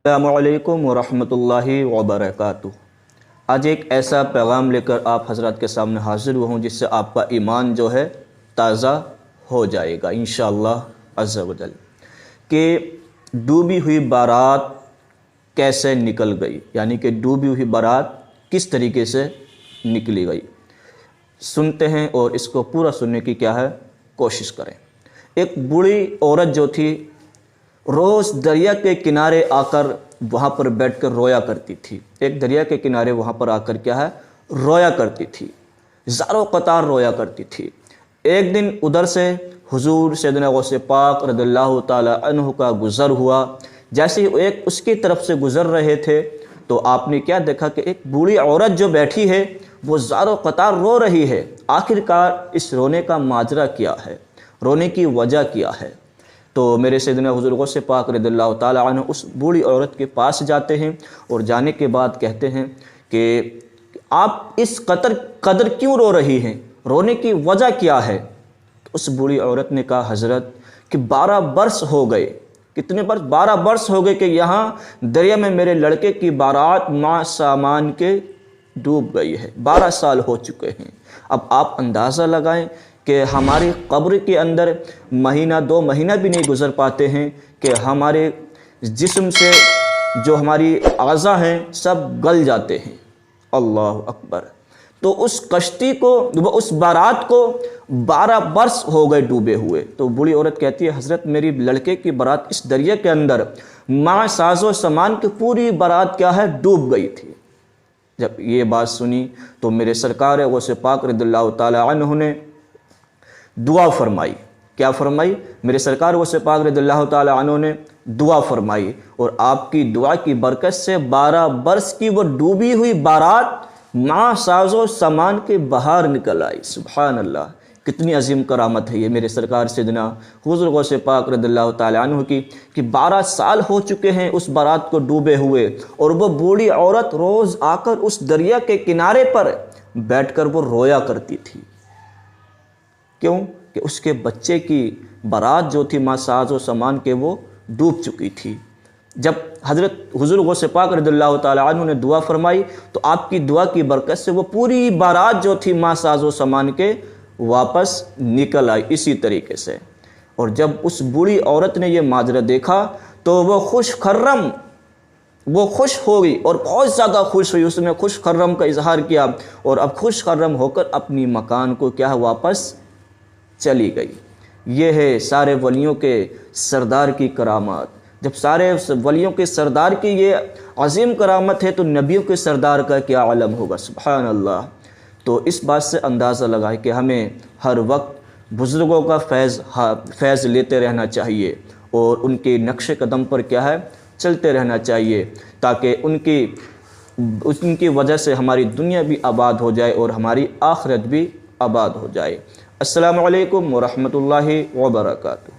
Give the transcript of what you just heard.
अस्सलामुअलैकुम वरहमतुल्लाहि वबरकातुह। आज एक ऐसा पैगाम लेकर आप हज़रात के सामने हाज़िर हुआ हूँ जिससे आपका ईमान जो है ताज़ा हो जाएगा इंशाअल्लाह अज़्ज़ा वजल। कि डूबी हुई बारात कैसे निकल गई, यानी कि डूबी हुई बारात किस तरीके से निकली गई, सुनते हैं और इसको पूरा सुनने की क्या है कोशिश करें। एक बूढ़ी औरत जो थी रोज़ दरिया के किनारे आकर वहाँ पर बैठकर रोया करती थी। एक दरिया के किनारे वहाँ पर आकर क्या है रोया करती थी, ज़ारो कतार रोया करती थी। एक दिन उधर से हुजूर सैयदना गौसे पाक रज़ियल्लाहु ताला अन्हु का गुज़र हुआ। जैसे ही एक उसकी तरफ से गुज़र रहे थे तो आपने क्या देखा कि एक बूढ़ी औरत जो बैठी है वो ज़ारो कतार रो रही है। आखिरकार इस रोने का माजरा क्या है, रोने की वजह क्या है? तो मेरे सैयदना हुज़ूर गौसे पाक रज़ियल्लाहु ताला अन्हु उस बूढ़ी औरत के पास जाते हैं और जाने के बाद कहते हैं कि आप इस कदर क्यों रो रही हैं, रोने की वजह क्या है? तो उस बूढ़ी औरत ने कहा हज़रत कि 12 बरस हो गए। कितने बरस? 12 बरस हो गए कि यहाँ दरिया में मेरे लड़के की बारात माँ सामान के डूब गई है। 12 साल हो चुके हैं। अब आप अंदाज़ा लगाएं कि हमारी कब्र के अंदर महीना 2 महीना भी नहीं गुज़र पाते हैं कि हमारे जिस्म से जो हमारी आज़ा हैं सब गल जाते हैं। अल्लाह अकबर। तो उस कश्ती को, उस बारात को 12 बरस हो गए डूबे हुए। तो बूढ़ी औरत कहती है हज़रत मेरी लड़के की बारात इस दरिया के अंदर माँ साजो सामान की पूरी बारात क्या है डूब गई थी। जब ये बात सुनी तो मेरे सरकार गौसे पाक रज़ियल्लाहु ताला अन्हु ने दुआ फरमाई। क्या फरमाई? मेरे सरकार गौसे पाक रज़ियल्लाहु ताला अन्हु ने दुआ फरमाई और आपकी दुआ की बरकत से 12 बरस की वो डूबी हुई बारात माँ साजो सामान के बाहर निकल आई। सुभान अल्लाह, कितनी अजीम करामत है ये मेरे सरकार सैयदना हुज़ूर गौसे पाक रज़ियल्लाहु ताला अन्हु की कि 12 साल हो चुके हैं उस बारात को डूबे हुए और वो बूढ़ी औरत रोज़ आकर उस दरिया के किनारे पर बैठकर वो रोया करती थी। क्यों? कि उसके बच्चे की बारात जो थी माँ साजो सामान के वो डूब चुकी थी। जब हज़रत हुज़ूर गौसे पाक रज़ियल्लाहु ताला अन्हु ने दुआ फरमाई तो आपकी दुआ की बरकत से वो पूरी बारात जो थी माँ साजो सामान के वापस निकल आई इसी तरीके से। और जब उस बूढ़ी औरत ने ये माजरा देखा तो वो खुश हो गई और बहुत ज़्यादा खुश हुई। उसने खुश खर्रम का इजहार किया और अब खुश खर्रम होकर अपनी मकान को क्या है वापस चली गई। ये है सारे वलियों के सरदार की करामत। जब सारे वलियों के सरदार की ये अजीम करामत है तो नबियों के सरदार का क्या आलम होगा। सुभान अल्लाह। तो इस बात से अंदाज़ा लगाए कि हमें हर वक्त बुज़ुर्गों का फैज़ लेते रहना चाहिए और उनके नक्श कदम पर क्या है चलते रहना चाहिए ताकि उनकी वजह से हमारी दुनिया भी आबाद हो जाए और हमारी आखिरत भी आबाद हो जाए। अस्सलामु अलैकुम वरहमतुल्लाहि वबरकातुह।